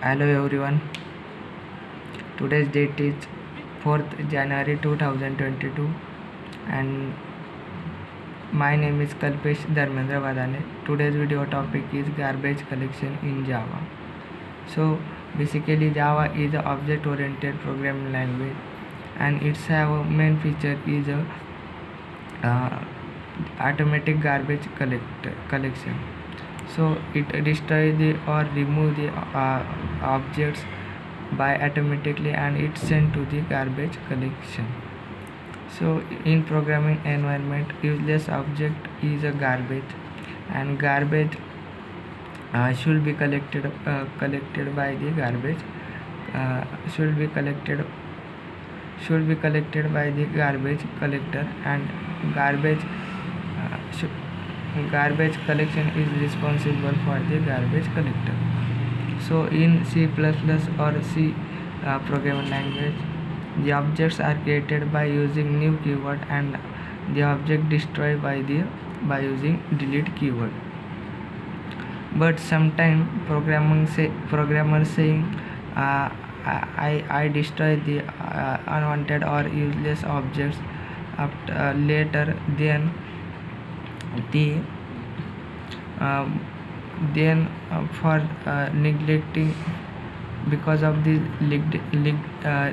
Hello everyone. Today's date is 4th January 2022 and my name is Kalpesh Dharmendra Vadane. Today's video topic is garbage collection in Java. So basically Java is an object oriented programming language and its main feature is a automatic garbage collection. So it destroys the or remove the objects by automatically and it's sent to the garbage collection. So in programming environment, useless object is a garbage and garbage should be collected by the garbage should be collected by the garbage collector and garbage garbage collection is responsible for the garbage collector. So in C++ or C programming language, the objects are created by using new keyword and the object destroyed by using delete keyword. But sometimes programmers saying I destroy the unwanted or useless objects after later than the for neglecting because of the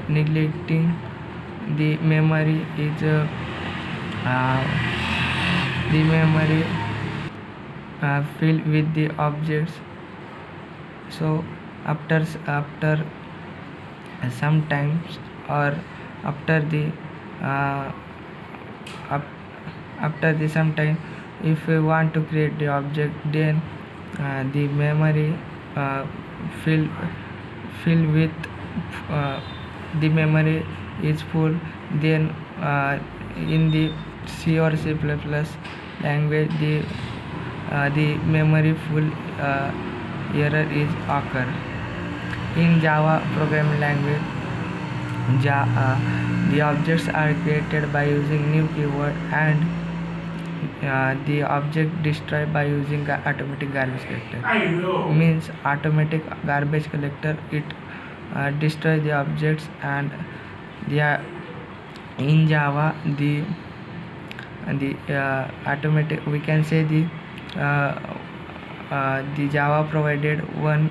neglecting the memory is the memory filled with the objects. So after sometimes or after the uh, after the sometime if we want to create the object then the memory uh, fill with the memory is full, then in the C or C++ language the memory full error is occur. In Java programming language, the objects are created by using new keyword and the object destroyed by using automatic garbage collector. Means automatic garbage collector it destroy the objects and in Java the automatic we can say the Java provided one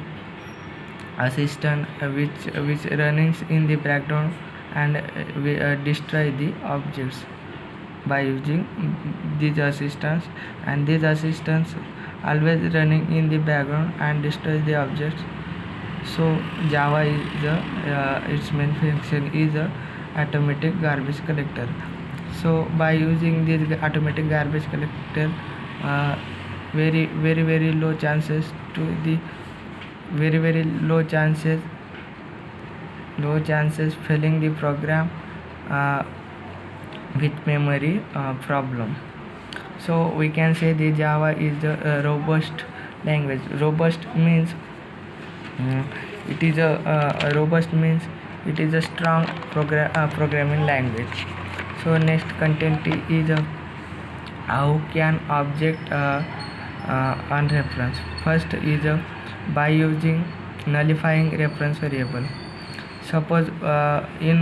assistant which runnings in the background and we destroy the objects by using these assistants, and these assistants always running in the background and destroy the objects. So Java is its main function is a automatic garbage collector. So by using this automatic garbage collector very low chances to the very low chances failing the program with memory problem. So we can say the Java is the robust language. Robust means it is a robust means it is a strong programming language. So next content is how can object on reference. First is by using nullifying reference variable. Suppose in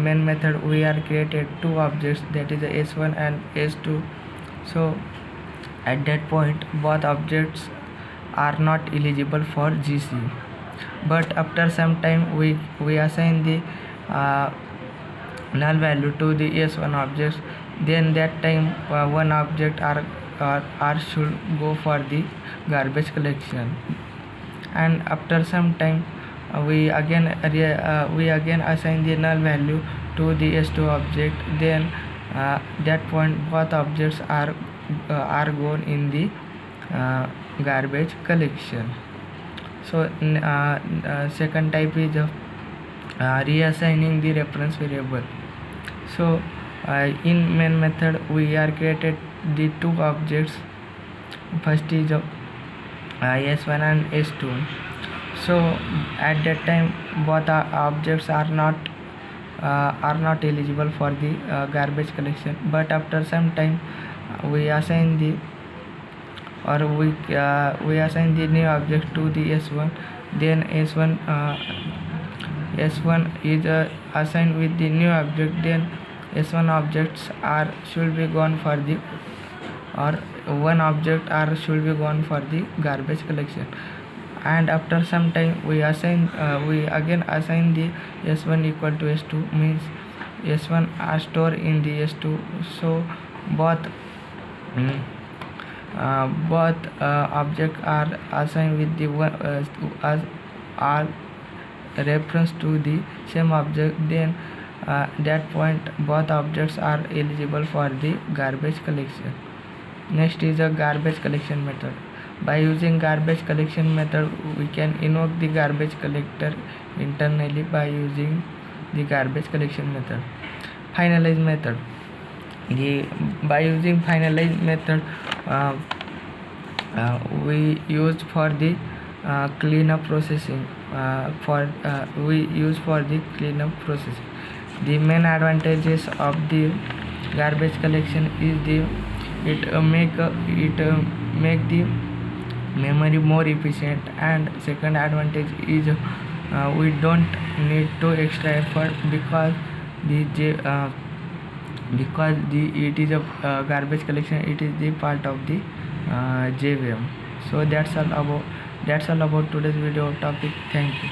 main method we are created two objects, that is s1 and s2. So at that point both objects are not eligible for GC, but after some time we assign the null value to the s1 objects, then that time one object are should go for the garbage collection, and after some time we again assign the null value to the s2 object, then that point both objects are gone in the garbage collection. So second type is reassigning the reference variable. So in main method we are created the two objects, first is s1 and s2. So at that time both objects are not eligible for the garbage collection, but after some time we assign the or we assign the new object to the s1, then s1 is assigned with the new object, then s1 objects are should be gone for the, or one object are should be gone for the garbage collection. And after some time we again assign the s1 equal to s2, means s1 are stored in the s2. So both objects are assigned with the one as all reference to the same object, then that point both objects are eligible for the garbage collection. Next is a garbage collection method. By using garbage collection method, we can invoke the garbage collector internally by using the garbage collection method. Finalize method. By using finalize method, we use for the cleanup processing. We use for the cleanup processing. The main advantages of the garbage collection is it make the memory more efficient, and second advantage is we don't need to extra effort because it is a garbage collection, it is the part of the JVM. So that's all about today's video topic. Thank you.